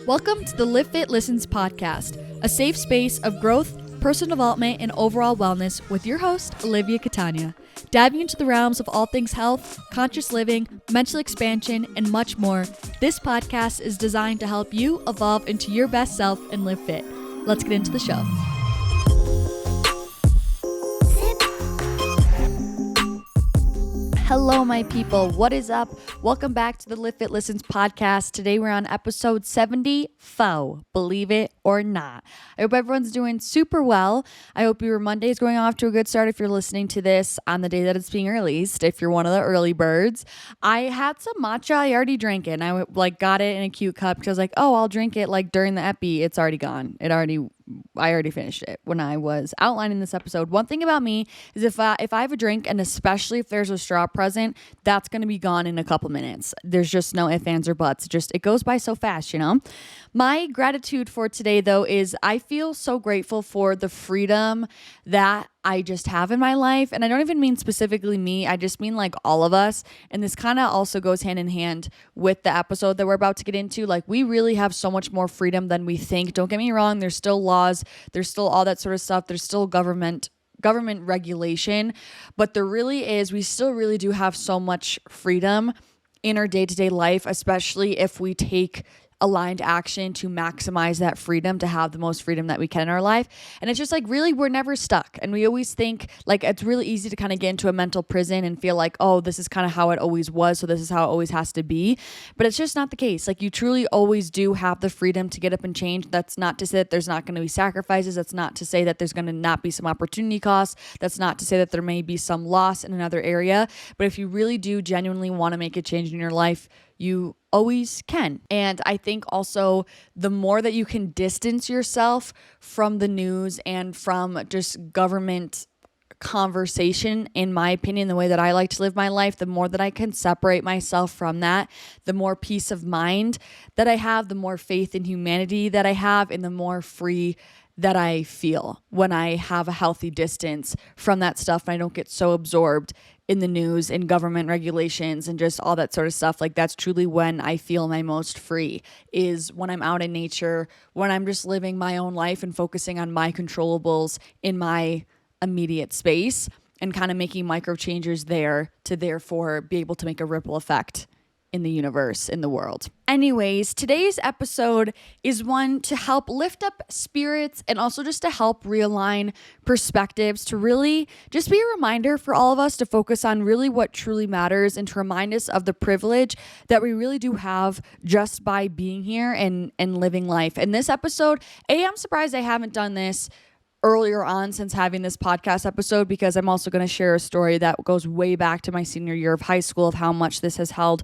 Welcome to the LIVFIIT Listens podcast, a safe space of growth, personal development, and overall wellness with your host, Olivia Catania. Diving into the realms of all things health, conscious living, mental expansion, and much more, this podcast is designed to help you evolve into your best self and live fit. Let's get into the show. Hello, my people. What is up? Welcome back to the LIVFIIT Listens podcast. Today, we're on episode 74, believe it or not. I hope everyone's doing super well. I hope your Monday is going off to a good start if you're listening to this on the day that it's being released, if you're one of the early birds. I had some matcha. I already drank it, and I got it in a cute cup because I was like, oh, I'll drink it during the epi. It's already gone. I already finished it when I was outlining this episode. One thing about me is if I have a drink, and especially if there's a straw present, that's going to be gone in a couple minutes. There's just no ifs, ands, or buts. It goes by so fast, you know? My gratitude for today, though, is I feel so grateful for the freedom that I just have in my life. And I don't even mean specifically me. I just mean like all of us. And this kind of also goes hand in hand with the episode that we're about to get into. Like, we really have so much more freedom than we think. Don't get me wrong. There's still laws. There's still all that sort of stuff. There's still government regulation. But we still really do have so much freedom in our day-to-day life, especially if we take aligned action to maximize that freedom, to have the most freedom that we can in our life. And it's just really, we're never stuck. And we always think it's really easy to kind of get into a mental prison and feel like, oh, this is kind of how it always was, so this is how it always has to be. But it's just not the case. You truly always do have the freedom to get up and change. That's not to say that there's not going to be sacrifices. That's not to say that there's going to not be some opportunity costs. That's not to say that there may be some loss in another area. But if you really do genuinely want to make a change in your life, you always can. And I think also the more that you can distance yourself from the news and from just government conversation, in my opinion, the way that I like to live my life, the more that I can separate myself from that, the more peace of mind that I have, the more faith in humanity that I have, and the more free that I feel when I have a healthy distance from that stuff and I don't get so absorbed in the news and government regulations and just all that sort of stuff. That's truly when I feel my most free, is when I'm out in nature, when I'm just living my own life and focusing on my controllables in my immediate space and kind of making micro changes there to therefore be able to make a ripple effect in the universe, in the world. Anyways, today's episode is one to help lift up spirits and also just to help realign perspectives, to really just be a reminder for all of us to focus on really what truly matters and to remind us of the privilege that we really do have just by being here and living life. In this episode, I'm surprised I haven't done this earlier on since having this podcast episode, because I'm also going to share a story that goes way back to my senior year of high school of how much this has held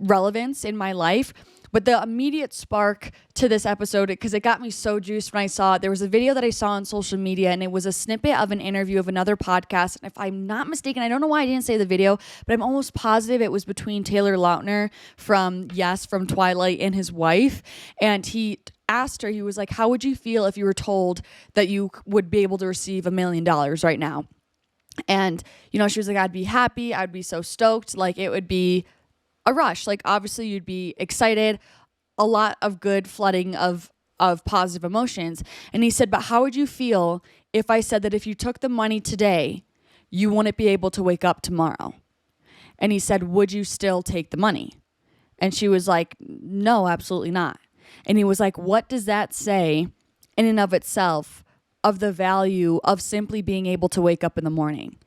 relevance in my life. But the immediate spark to this episode, because it got me so juiced when I saw it, there was a video that I saw on social media, and it was a snippet of an interview of another podcast. And if I'm not mistaken, I don't know why I didn't say the video, but I'm almost positive it was between Taylor Lautner from Twilight and his wife. And he asked her, he was like, how would you feel if you were told that you would be able to receive $1 million right now? And, she was like, I'd be happy. I'd be so stoked. It would be a rush. Obviously you'd be excited, a lot of good flooding of positive emotions. And he said, but how would you feel if I said that if you took the money today, you wouldn't be able to wake up tomorrow? And he said, would you still take the money? And she was like, no, absolutely not. And he was like, what does that say in and of itself of the value of simply being able to wake up in the morning?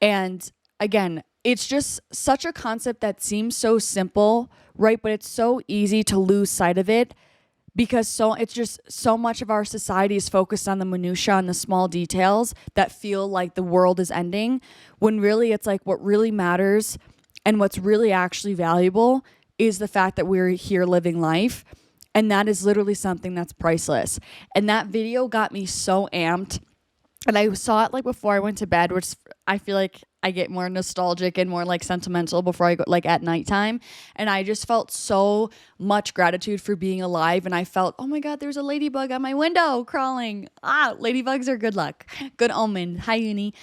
And again, it's just such a concept that seems so simple, right? But it's so easy to lose sight of it because it's just so much of our society is focused on the minutia and the small details that feel like the world is ending, when really it's what really matters and what's really actually valuable is the fact that we're here living life. And that is literally something that's priceless. And that video got me so amped. And I saw it before I went to bed, which I feel like I get more nostalgic and more sentimental before I go at nighttime. And I just felt so much gratitude for being alive. And I felt, oh my God, there's a ladybug on my window crawling. Ladybugs are good luck. Good omen. Hi, Uni.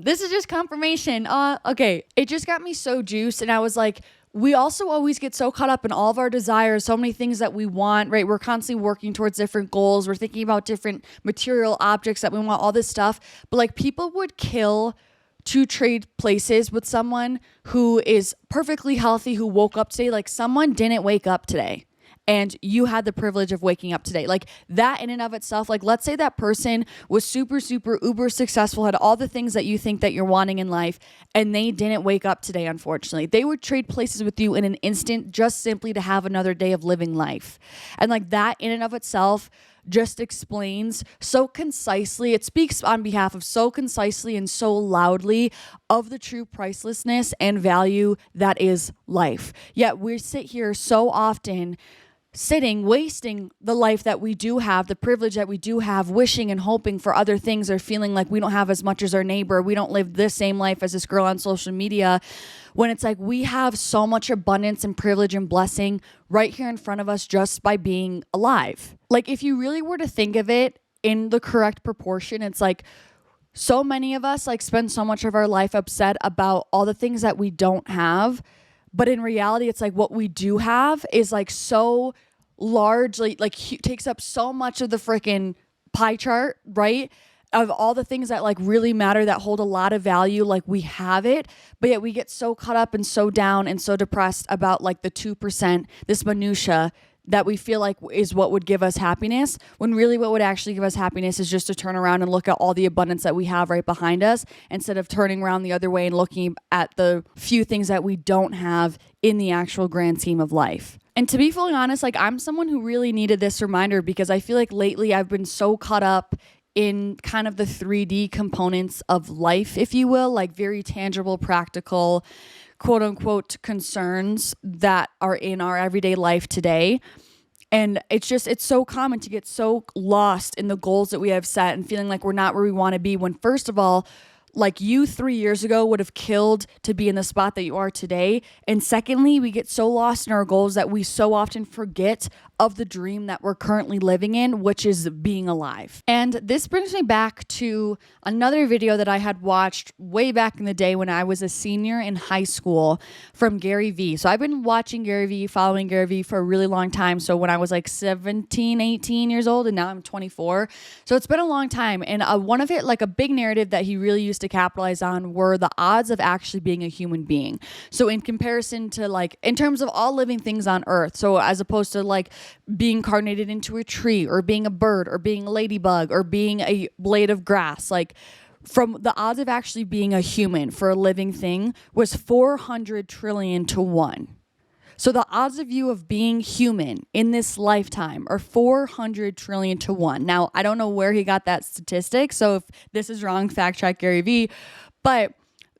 This is just confirmation. Okay. It just got me so juiced. And I was like, we also always get so caught up in all of our desires, so many things that we want, right? We're constantly working towards different goals. We're thinking about different material objects that we want, all this stuff. But like, people would kill to trade places with someone who is perfectly healthy, who woke up today. Like, someone didn't wake up today, and you had the privilege of waking up today. Like, that in and of itself, like, let's say that person was super, super, uber successful, had all the things that you think that you're wanting in life, and they didn't wake up today, unfortunately. They would trade places with you in an instant just simply to have another day of living life. And like, that in and of itself just explains so concisely, it speaks on behalf of so concisely and so loudly of the true pricelessness and value that is life. Yet we sit here so often wasting the life that we do have, the privilege that we do have, wishing and hoping for other things, or feeling like we don't have as much as our neighbor, we don't live the same life as this girl on social media, when it's like we have so much abundance and privilege and blessing right here in front of us just by being alive. Like, if you really were to think of it in the correct proportion, it's like, so many of us like spend so much of our life upset about all the things that we don't have. But in reality, it's like what we do have is like so largely, like, takes up so much of the freaking pie chart, right? Of all the things that like really matter, that hold a lot of value, like, we have it, but yet we get so caught up and so down and so depressed about like the 2%, this minutia that we feel like is what would give us happiness, when really what would actually give us happiness is just to turn around and look at all the abundance that we have right behind us, instead of turning around the other way and looking at the few things that we don't have in the actual grand scheme of life. And to be fully honest, like, I'm someone who really needed this reminder, because I feel like lately I've been so caught up in kind of the 3D components of life, if you will, like very tangible, practical, quote unquote, concerns that are in our everyday life today. And it's so common to get so lost in the goals that we have set and feeling like we're not where we want to be, when first of all, like, you 3 years ago would have killed to be in the spot that you are today. And secondly, we get so lost in our goals that we so often forget of the dream that we're currently living in, which is being alive. And this brings me back to another video that I had watched way back in the day when I was a senior in high school, from Gary Vee. So I've been watching Gary Vee, following Gary Vee for a really long time. So when I was like 17, 18 years old, and now I'm 24. So it's been a long time. And one of it, like a big narrative that he really used to capitalize on, were the odds of actually being a human being. So in comparison to, like, in terms of all living things on earth, so as opposed to like being incarnated into a tree, or being a bird, or being a ladybug, or being a blade of grass, like, from the odds of actually being a human for a living thing was 400 trillion to 1. So the odds of you of being human in this lifetime are 400 trillion to 1. Now, I don't know where he got that statistic, so if this is wrong, fact check Gary Vee, but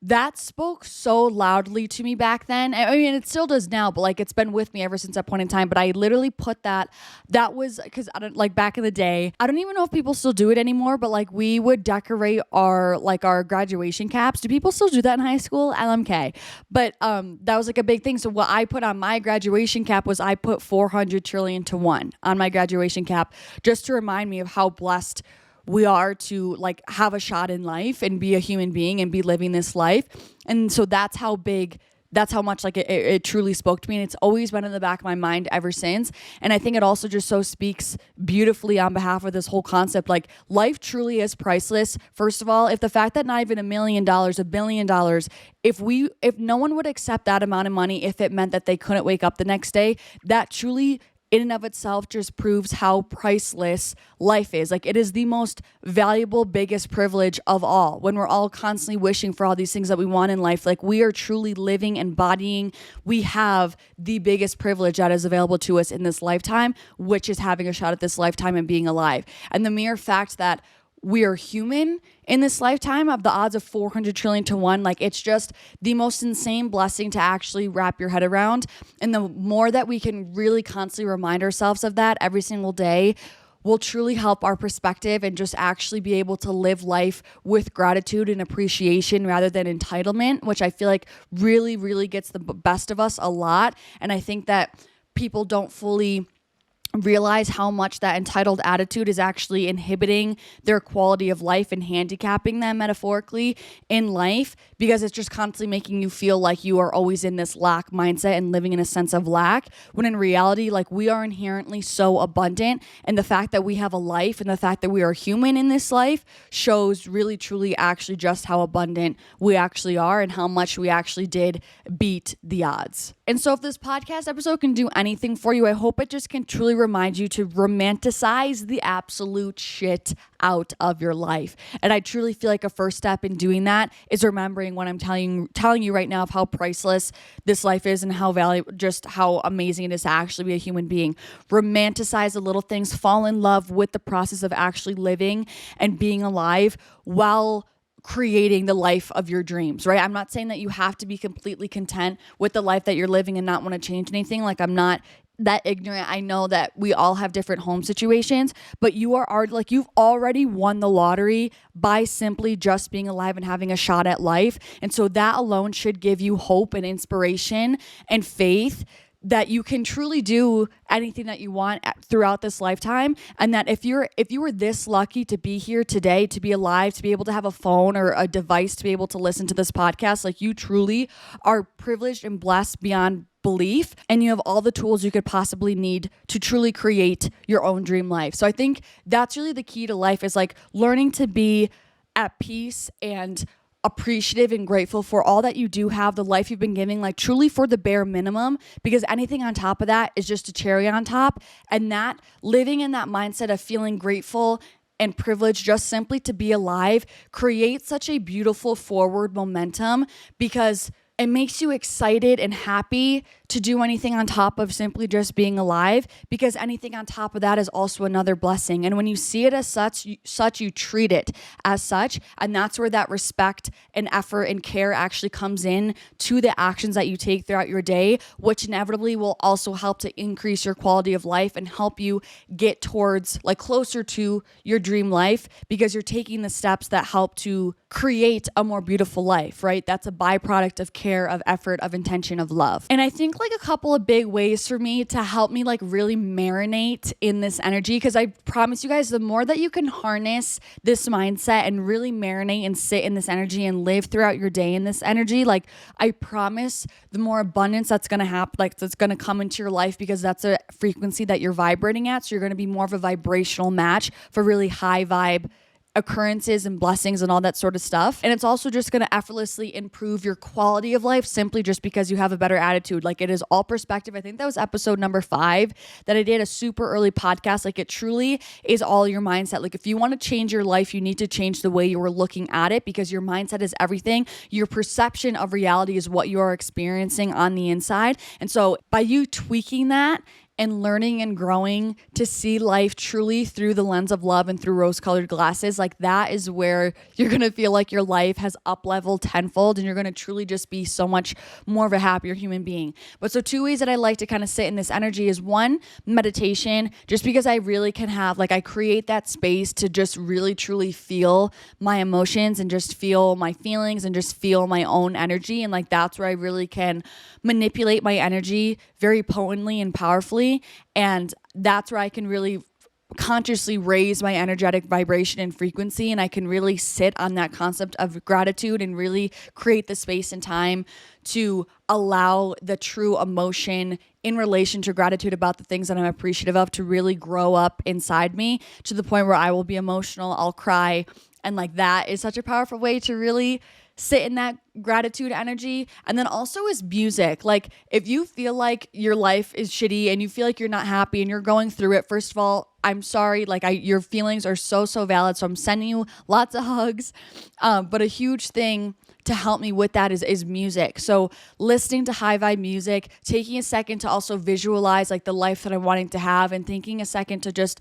that spoke so loudly to me back then. I mean, it still does now, but like, it's been with me ever since that point in time. But I literally put that was, because I don't, like, back in the day, I don't even know if people still do it anymore, but like, we would decorate our graduation caps. Do people still do that in high school? LMK. But that was like a big thing. So what I put on my graduation cap was, I put 400 trillion to 1 on my graduation cap, just to remind me of how blessed we are to like have a shot in life and be a human being and be living this life. And so that's how much like it truly spoke to me. And it's always been in the back of my mind ever since. And I think it also just so speaks beautifully on behalf of this whole concept. Like, life truly is priceless. First of all, if the fact that not even $1 million, $1 billion, if no one would accept that amount of money, if it meant that they couldn't wake up the next day, that truly in and of itself just proves how priceless life is. Like, it is the most valuable, biggest privilege of all. When we're all constantly wishing for all these things that we want in life, like, we are truly living, embodying, we have the biggest privilege that is available to us in this lifetime, which is having a shot at this lifetime and being alive. And the mere fact that we are human in this lifetime, of the odds of 400 trillion to 1, like, it's just the most insane blessing to actually wrap your head around. And the more that we can really constantly remind ourselves of that every single day, will truly help our perspective and just actually be able to live life with gratitude and appreciation rather than entitlement, which I feel like really, really gets the best of us a lot. And I think that people don't fully realize how much that entitled attitude is actually inhibiting their quality of life and handicapping them metaphorically in life, because it's just constantly making you feel like you are always in this lack mindset and living in a sense of lack, when in reality, like, we are inherently so abundant, and the fact that we have a life and the fact that we are human in this life shows really truly actually just how abundant we actually are and how much we actually did beat the odds. And so if this podcast episode can do anything for you, I hope it just can truly remind you to romanticize the absolute shit out of your life. And I truly feel like a first step in doing that is remembering what I'm telling you right now of how priceless this life is and how valuable, just how amazing it is to actually be a human being. Romanticize the little things, fall in love with the process of actually living and being alive while creating the life of your dreams, right? I'm not saying that you have to be completely content with the life that you're living and not want to change anything. Like, I'm not that ignorant. I know that we all have different home situations, but you are already, like, you've already won the lottery by simply just being alive and having a shot at life. And so that alone should give you hope and inspiration and faith that you can truly do anything that you want throughout this lifetime. And that if you were this lucky to be here today, to be alive, to be able to have a phone or a device to be able to listen to this podcast, like, you truly are privileged and blessed beyond belief, and you have all the tools you could possibly need to truly create your own dream life. So I think that's really the key to life, is like learning to be at peace and appreciative and grateful for all that you do have, the life you've been giving, like truly for the bare minimum, because anything on top of that is just a cherry on top. And that living in that mindset of feeling grateful and privileged just simply to be alive creates such a beautiful forward momentum, because it makes you excited and happy to do anything on top of simply just being alive, because anything on top of that is also another blessing. And when you see it as such, you treat it as such. And that's where that respect and effort and care actually comes in to the actions that you take throughout your day, which inevitably will also help to increase your quality of life and help you get towards, like, closer to your dream life, because you're taking the steps that help to create a more beautiful life, right? That's a byproduct of care, of effort, of intention, of love. And I think, like, a couple of big ways for me to help me, like, really marinate in this energy, because I promise you guys, the more that you can harness this mindset and really marinate and sit in this energy and live throughout your day in this energy, like, I promise the more abundance that's going to happen, like, that's going to come into your life, because that's a frequency that you're vibrating at. So you're going to be more of a vibrational match for really high vibe occurrences and blessings and all that sort of stuff. And it's also just going to effortlessly improve your quality of life simply just because you have a better attitude. Like, it is all perspective. I think that was episode number 5 that I did, a super early podcast. Like, it truly is all your mindset. Like, if you want to change your life, you need to change the way you are looking at it, because your mindset is everything. Your perception of reality is what you are experiencing on the inside. And so by you tweaking that and learning and growing to see life truly through the lens of love and through rose-colored glasses, like, that is where you're going to feel like your life has up-leveled tenfold, and you're going to truly just be so much more of a happier human being. But so 2 ways that I like to kind of sit in this energy is, 1, meditation, just because I really can have, like, I create that space to just really truly feel my emotions and just feel my feelings and just feel my own energy. And, like, that's where I really can manipulate my energy very potently and powerfully. And that's where I can really consciously raise my energetic vibration and frequency, and I can really sit on that concept of gratitude and really create the space and time to allow the true emotion in relation to gratitude about the things that I'm appreciative of to really grow up inside me to the point where I will be emotional, I'll cry, and, like, that is such a powerful way to really sit in that gratitude energy. And then also is music. Like, if you feel like your life is shitty and you feel like you're not happy and you're going through it, first of all, I'm sorry. Like, your feelings are so valid. So I'm sending you lots of hugs. But a huge thing to help me with that is music. So listening to high vibe music, taking a second to also visualize, like, the life that I'm wanting to have, and taking a second to just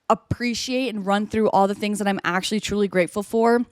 appreciate and run through all the things that I'm actually truly grateful for.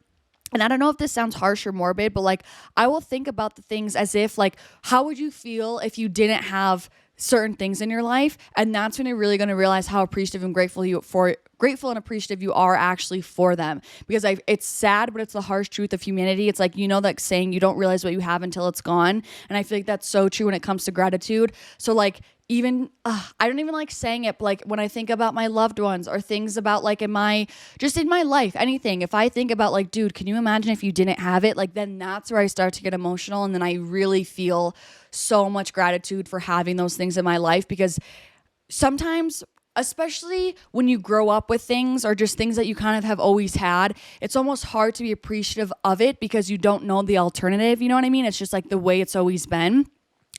And I don't know if this sounds harsh or morbid, but, like, I will think about the things as if, like, how would you feel if you didn't have certain things in your life? And that's when you're really going to realize how appreciative and grateful and appreciative you are actually for them. Because it's sad, but it's the harsh truth of humanity. It's like, that saying, you don't realize what you have until it's gone. And I feel like that's so true when it comes to gratitude. So, like, even, I don't even like saying it, but like when I think about my loved ones or things about like in my life, anything, if I think about like, dude, can you imagine if you didn't have it? Like, then that's where I start to get emotional. And then I really feel so much gratitude for having those things in my life, because sometimes, especially when you grow up with things or just things that you kind of have always had, it's almost hard to be appreciative of it because you don't know the alternative. You know what I mean? It's just like the way it's always been.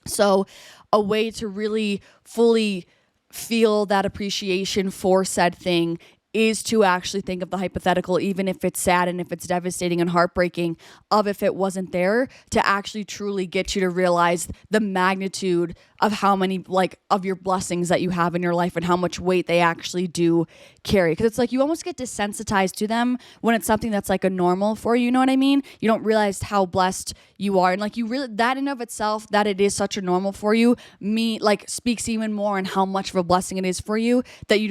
So a way to really fully feel that appreciation for said thing is to actually think of the hypothetical, even if it's sad and if it's devastating and heartbreaking, of if it wasn't there, to actually truly get you to realize the magnitude of how many like of your blessings that you have in your life and how much weight they actually do carry. Because it's like you almost get desensitized to them when it's something that's like a normal for you. You know what I mean? You don't realize how blessed you are, and like you really, that in of itself, that it is such a normal for you, like speaks even more on how much of a blessing it is for you that you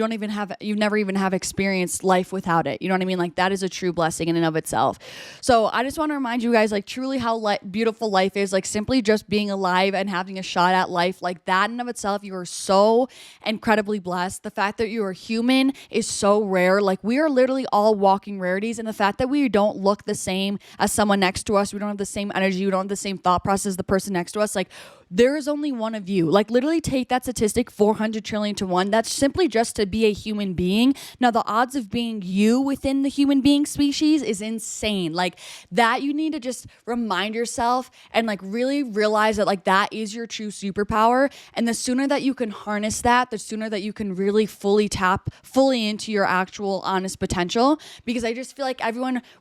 never even have experienced life without it. You know what I mean? Like that is a true blessing in and of itself. So I just want to remind you guys, like truly how beautiful life is, like simply just being alive and having a shot at life. Like that in of itself, you are so incredibly blessed. The fact that you are human is so rare. Like we are literally all walking rarities, and the fact that we don't look the same as someone next to us, we don't have the same energy, we don't have the same thought process as the person next to us. Like there is only one of you. Like literally take that statistic 400 trillion to 1. That's simply just to be a human being. Now the odds of being you within the human being species is insane. Like that, you need to just remind yourself and like really realize that like that is your true superpower. And the sooner that you can harness that, the sooner that you can really fully tap fully into your actual honest potential. Because I just feel like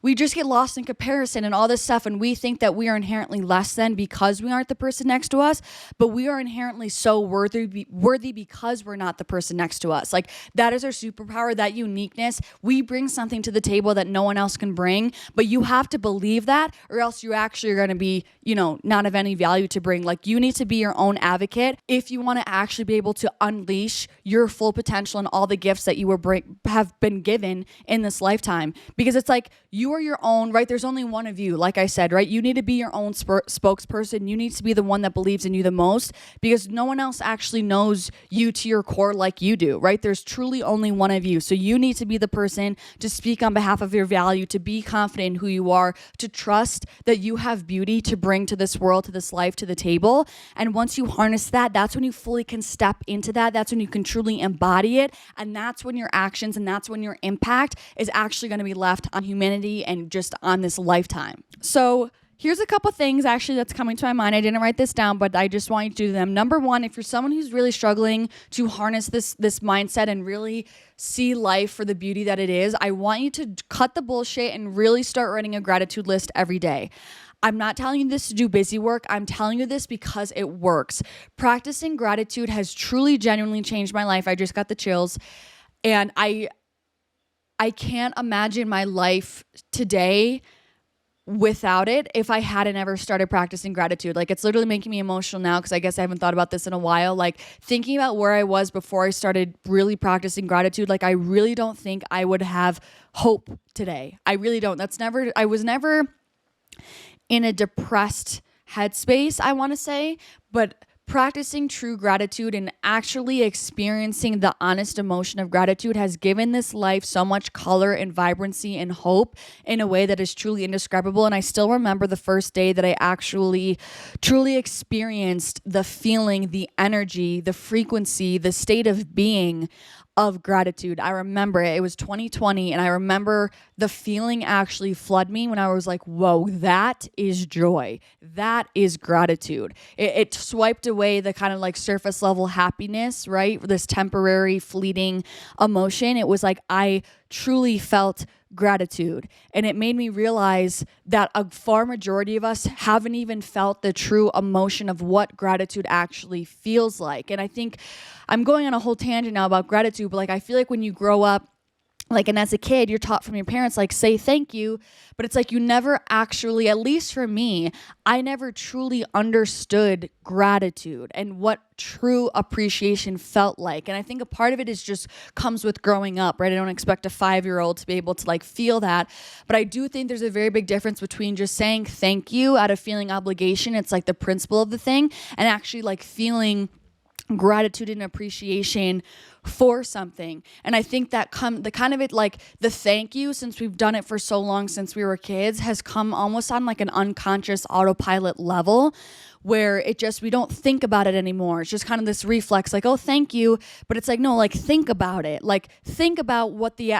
we just get lost in comparison and all this stuff, and we think that we are inherently less than because we aren't the person next to us. But we are inherently so worthy because we're not the person next to us. Like that is our superpower, that uniqueness. We bring something to the table that no one else can bring, but you have to believe that, or else you actually are going to be, not of any value to bring. Like you need to be your own advocate if you want to actually be able to unleash your full potential and all the gifts that you have been given in this lifetime. Because it's like you are your own, right? There's only one of you, like I said, right? You need to be your own spokesperson. You need to be the one that believes in you the most, because no one else actually knows you to your core like you do, right? There's truly only one of you. So you need to be the person to speak on behalf of your value, to be confident in who you are, to trust that you have beauty to bring to this world, to this life, to the table. And once you harness that, that's when you fully can step into that. That's when you can truly embody it. And that's when your actions and that's when your impact is actually going to be left on humanity and just on this lifetime. So here's a couple things actually that's coming to my mind. I didn't write this down, but I just want you to do them. Number one, if you're someone who's really struggling to harness this mindset and really see life for the beauty that it is, I want you to cut the bullshit and really start writing a gratitude list every day. I'm not telling you this to do busy work. I'm telling you this because it works. Practicing gratitude has truly, genuinely changed my life. I just got the chills. And I can't imagine my life today without it if I hadn't ever started practicing gratitude. Like it's literally making me emotional now because I guess I haven't thought about this in a while. Like thinking about where I was before I started really practicing gratitude, like I really don't think I would have hope today. I really don't. I was never in a depressed headspace, I want to say, but practicing true gratitude and actually experiencing the honest emotion of gratitude has given this life so much color and vibrancy and hope in a way that is truly indescribable. And I still remember the first day that I actually truly experienced the feeling, the energy, the frequency, the state of being of gratitude. I remember it. It was 2020, and I remember the feeling actually flood me when I was like, whoa, that is joy. That is gratitude. It swiped away the kind of like surface level happiness, right? This temporary fleeting emotion. It was like I truly felt gratitude. And it made me realize that a far majority of us haven't even felt the true emotion of what gratitude actually feels like. And I think I'm going on a whole tangent now about gratitude, but like I feel like when you grow up, like, and as a kid, you're taught from your parents, like, say thank you. But it's like you never actually, at least for me, I never truly understood gratitude and what true appreciation felt like. And I think a part of it is just comes with growing up, right? I don't expect a 5-year-old to be able to like feel that. But I do think there's a very big difference between just saying thank you out of feeling obligation. It's like the principle of the thing, and actually like feeling gratitude and appreciation for something. And I think that the kind of it, like the thank you, since we've done it for so long since we were kids, has come almost on like an unconscious autopilot level, where we don't think about it anymore. It's just kind of this reflex, like, oh, thank you. But it's like, no, like, think about it. Like, think about what the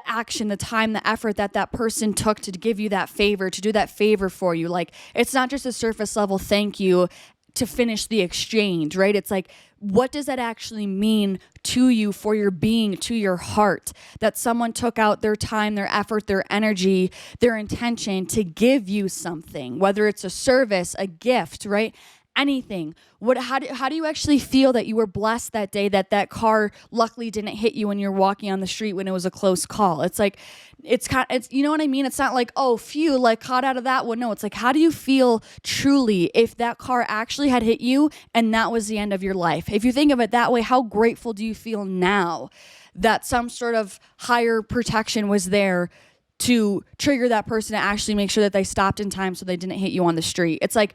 action, the time, the effort that person took to give you that favor, to do that favor for you. Like, it's not just a surface level thank you to finish the exchange, right? It's like, what does that actually mean to you, for your being, to your heart, that someone took out their time, their effort, their energy, their intention to give you something, whether it's a service, a gift, right? Anything. How do you actually feel that you were blessed that day, that car luckily didn't hit you when you're walking on the street when it was a close call? It's like, it's you know what I mean? It's not like, oh, phew, like caught out of that one. No, it's like, how do you feel truly if that car actually had hit you and that was the end of your life? If you think of it that way, how grateful do you feel now that some sort of higher protection was there to trigger that person to actually make sure that they stopped in time so they didn't hit you on the street? It's like,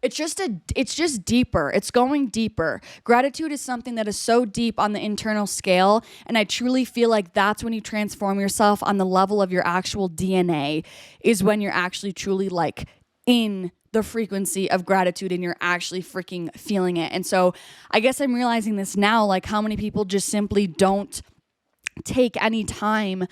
it's just deeper. It's going deeper. Gratitude is something that is so deep on the internal scale. And I truly feel like that's when you transform yourself on the level of your actual DNA, is when you're actually truly like in the frequency of gratitude and you're actually freaking feeling it. And so I guess I'm realizing this now, like how many people just simply don't take any time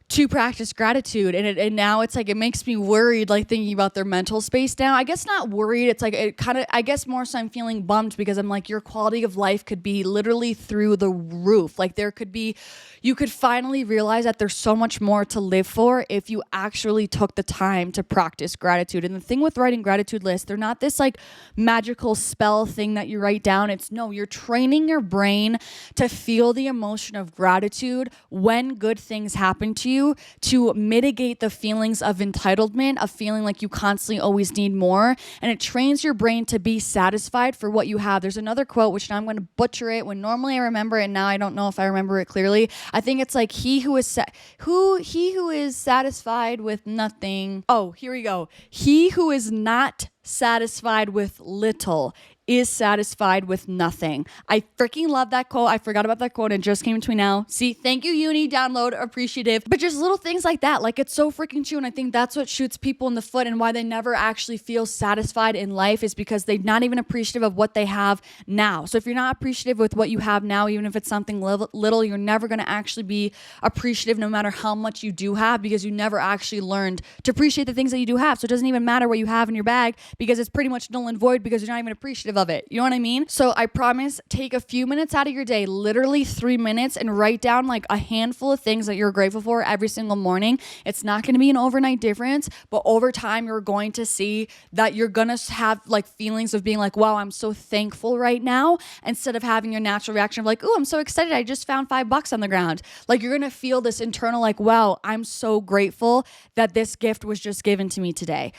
to practice gratitude. And now it's like, it makes me worried, like thinking about their mental space now. I guess not worried. It's like, it kind of, I guess more so I'm feeling bummed, because I'm like, your quality of life could be literally through the roof. Like you could finally realize that there's so much more to live for if you actually took the time to practice gratitude. And the thing with writing gratitude lists, they're not this like magical spell thing that you write down. It's no, you're training your brain to feel the emotion of gratitude when good things happen to you, to mitigate the feelings of entitlement, of feeling like you constantly always need more. And it trains your brain to be satisfied for what you have. There's another quote, which now I'm going to butcher it, when normally I remember it, and now I don't know if I remember it clearly. I think it's like, he who is satisfied with nothing. Oh, here we go. He who is not satisfied with little is satisfied with nothing. I freaking love that quote. I forgot about that quote and it just came to me now. See, thank you, Uni, download, appreciative. But just little things like that, like it's so freaking true. And I think that's what shoots people in the foot, and why they never actually feel satisfied in life, is because they're not even appreciative of what they have now. So if you're not appreciative with what you have now, even if it's something little, you're never going to actually be appreciative no matter how much you do have, because you never actually learned to appreciate the things that you do have. So it doesn't even matter what you have in your bag, because it's pretty much null and void, because you're not even appreciative of it. You know what I mean? So I promise, take a few minutes out of your day, literally 3 minutes, and write down like a handful of things that you're grateful for every single morning. It's not going to be an overnight difference, but over time you're going to see that you're going to have like feelings of being like, wow, I'm so thankful right now, instead of having your natural reaction of like, oh, I'm so excited, I just found $5 on the ground. Like, you're going to feel this internal like, wow, I'm so grateful that this gift was just given to me today.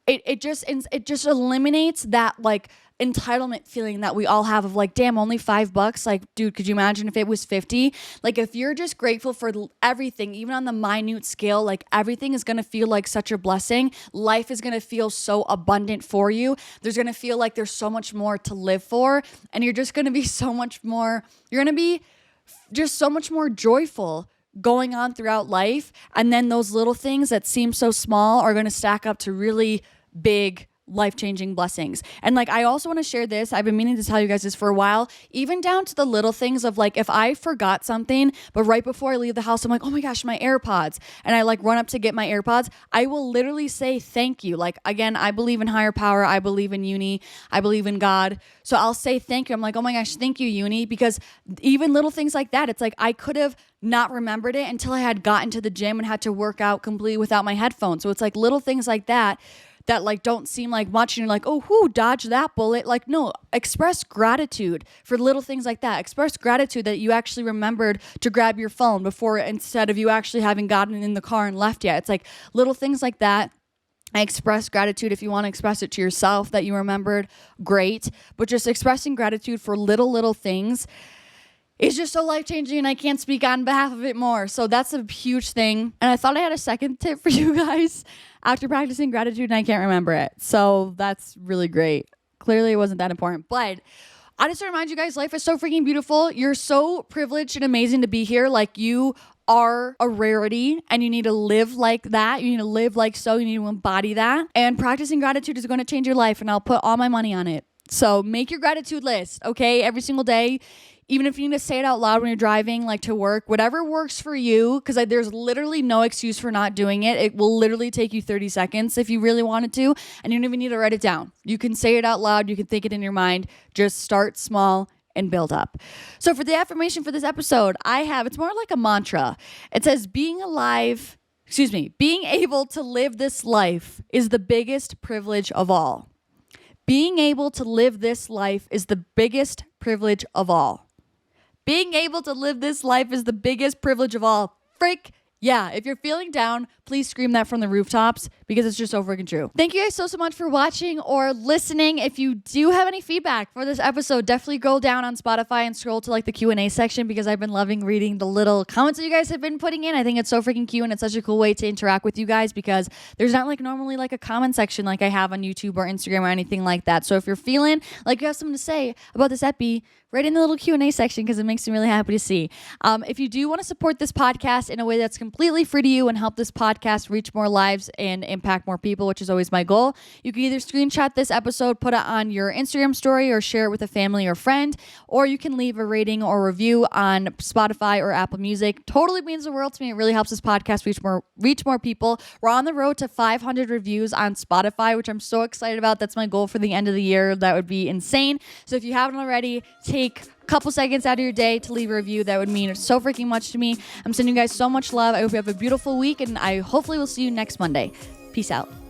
It just eliminates that like entitlement feeling that we all have of like, damn, only $5. Like, dude, could you imagine if it was 50? Like, if you're just grateful for everything, even on the minute scale, like everything is going to feel like such a blessing. Life is going to feel so abundant for you. There's going to feel like there's so much more to live for. And you're just going to be so much more, you're going to be just so much more joyful going on throughout life. And then those little things that seem so small are going to stack up to really big, life-changing blessings. And like, I also want to share this. I've been meaning to tell you guys this for a while, even down to the little things of like, if I forgot something, but right before I leave the house, I'm like, oh my gosh, my AirPods. And I like run up to get my AirPods. I will literally say thank you. Like, again, I believe in higher power. I believe in Uni. I believe in God. So I'll say thank you. I'm like, oh my gosh, thank you, Uni. Because even little things like that, it's like, I could have not remembered it until I had gotten to the gym and had to work out completely without my headphones. So it's like little things like that like don't seem like much, and you're like, oh, whoo, dodge that bullet. Like, no, express gratitude for little things like that. Express gratitude that you actually remembered to grab your phone before, instead of you actually having gotten in the car and left yet. It's like little things like that. I express gratitude. If you want to express it to yourself that you remembered, great. But just expressing gratitude for little things is just so life-changing, and I can't speak on behalf of it more. So that's a huge thing. And I thought I had a second tip for you guys after practicing gratitude, and I can't remember it. So that's really great. Clearly it wasn't that important. But I just want to remind you guys, life is so freaking beautiful. You're so privileged and amazing to be here. Like, you are a rarity and you need to live like that. You need to live like so. You need to embody that. And practicing gratitude is going to change your life, and I'll put all my money on it. So make your gratitude list, okay? Every single day. Even if you need to say it out loud when you're driving, like to work, whatever works for you, because there's literally no excuse for not doing it. It will literally take you 30 seconds if you really wanted to, and you don't even need to write it down. You can say it out loud. You can think it in your mind. Just start small and build up. So for the affirmation for this episode, it's more like a mantra. It says, being able to live this life is the biggest privilege of all. Being able to live this life is the biggest privilege of all. Being able to live this life is the biggest privilege of all. Frick yeah. If you're feeling down, please scream that from the rooftops because it's just so freaking true. Thank you guys so much for watching or listening. If you do have any feedback for this episode, definitely go down on Spotify and scroll to like the Q&A section because I've been loving reading the little comments that you guys have been putting in. I think it's so freaking cute and it's such a cool way to interact with you guys because there's not like normally like a comment section like I have on YouTube or Instagram or anything like that. So if you're feeling like you have something to say about this epi, write in the little Q&A section because it makes me really happy to see. If you do want to support this podcast in a way that's completely free to you and help this podcast reach more lives and impact more people, which is always my goal, you can either screenshot this episode, put it on your Instagram story, or share it with a family or friend, or you can leave a rating or review on Spotify or Apple Music. Totally means the world to me. It really helps this podcast reach more people. We're on the road to 500 reviews on Spotify, which I'm so excited about. That's my goal for the end of the year. That would be insane. So if you haven't already, take a couple seconds out of your day to leave a review. That would mean so freaking much to me. I'm sending you guys so much love. I hope you have a beautiful week, and I hopefully will see you next Monday. Peace out.